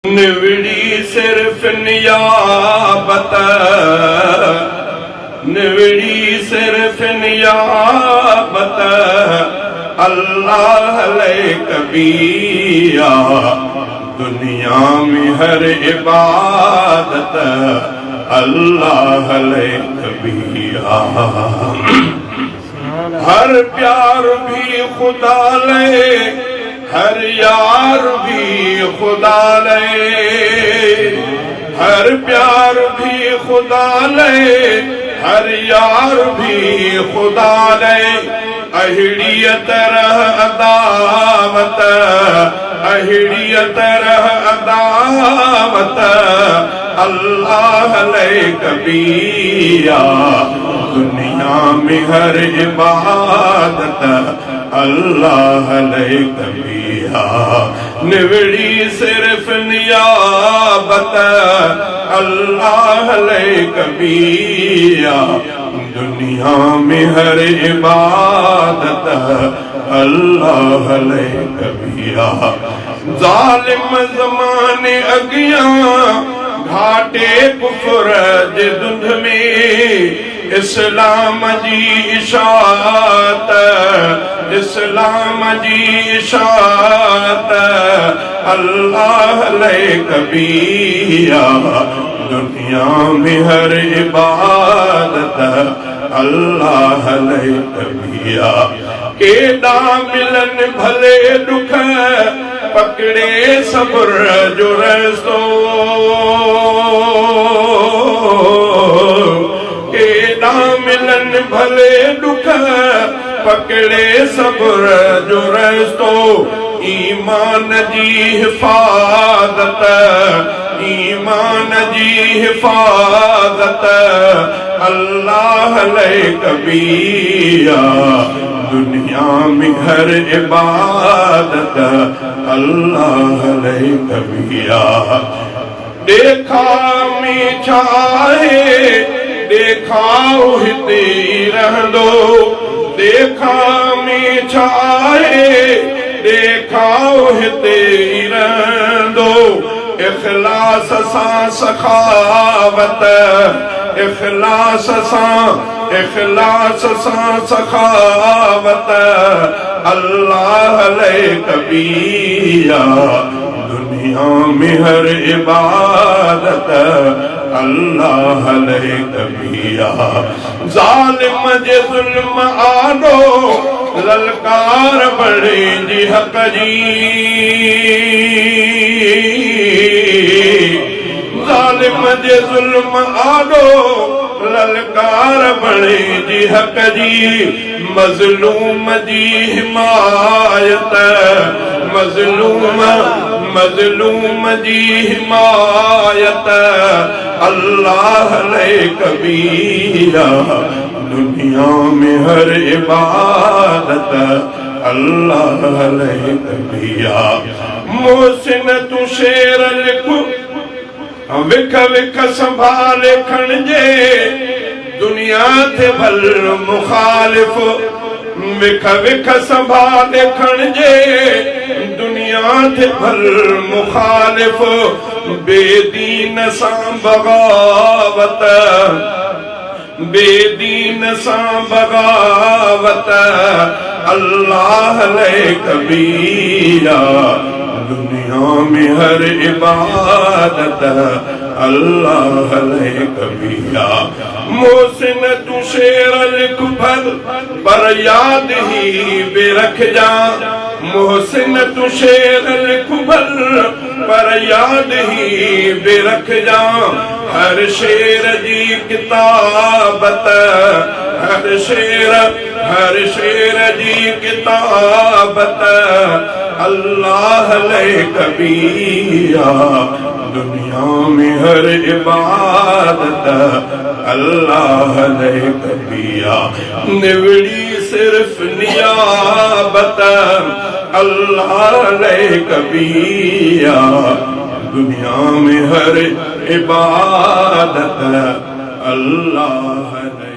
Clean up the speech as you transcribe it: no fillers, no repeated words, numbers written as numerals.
निवड़ी सिर्फ नियाबत, निवड़ी सिर्फ नियाबत, अल्लाह ले कबिया दुनिया में हर इबादत, अल्लाह ले कबिया। हर प्यार भी खुदा ले, हर यार भी खुदा ले, हर प्यार भी खुदा ले, हर यार भी खुदा ले। अहिड़ियत रह अदावत, अहिड़ियत रह अदावत, अल्लाह ले कबिया दुनिया में हर इबादत, अल्लाह ले कबिया। निवड़ी सिर्फ नियाबत, अल्लाह ले कबिया दुनिया में हर इबादत, अल्लाह ले कबिया। जालिम ज़माने अगिया घाटे कुफ्र जे दुंध में इस्लाम जी इशात, इस्लाम जी इशात, अल्लाह ले कबिया दुनिया में हर इबादत, अल्लाह ले कबिया। केॾा मिलन भले दुख पकड़े सब्र जो रस्तो, केॾा मिलन भले दुख पकड़े सब्र जो रस्तो। ईमान जी हिफाज़त, ईमान जी हिफाज़त, अल्लाह ले कबिया दुनिया में हर इबादत, अल्लाह ले कबिया। देखा में छाए देखाओ हिते रहंदो, देखा में छाए देखाओ हिते रहंदो। इखलास सां सखावत, इखलास सां, इखलास सां सखावत, अल्लाह ले कबिया दुनिया में हर इबादत, अल्लाह ले कबिया। जालिम जे ज़ुल्म आॾो ललकार बड़े जी हक़ जी, जालिम जे ज़ुल्म आॾो ललकार बड़े जी हक़ जी। मज़लूम जी हिमायत, मज़लूम, मज़लूम जी हिमायत, अल्लाह ले कबिया दुनिया में हर इबादत, अल्लाह ले कबिया। मोहसिन तू शेर लिखु विख विख संभाले खणजे, दुनिया थे भल मुखालिफ विख विख संभाले खणजे, दुनिया थे भल मुखालिफ। बेदीन सां बगावत, बेदीन सां बगावत, अल्लाह ले कबिया दुनिया में हर इबादत, अल्लाह ले कबिया। मोहसिन तू शेर लिख भल पर याद ही बेरख जा, मोहसिन तू शेर लिख भल पर याद ही बेरख जा। हर शेर जी किताबत, हर शेर, हर शेर जी किताबत, अल्लाह ले कबिया दुनिया में हर इबादत, अल्लाह ले कबिया। निवड़ी सिर्फ नियाबत, अल्लाह ले कबिया दुनिया में हर इबादत, अल्लाह ले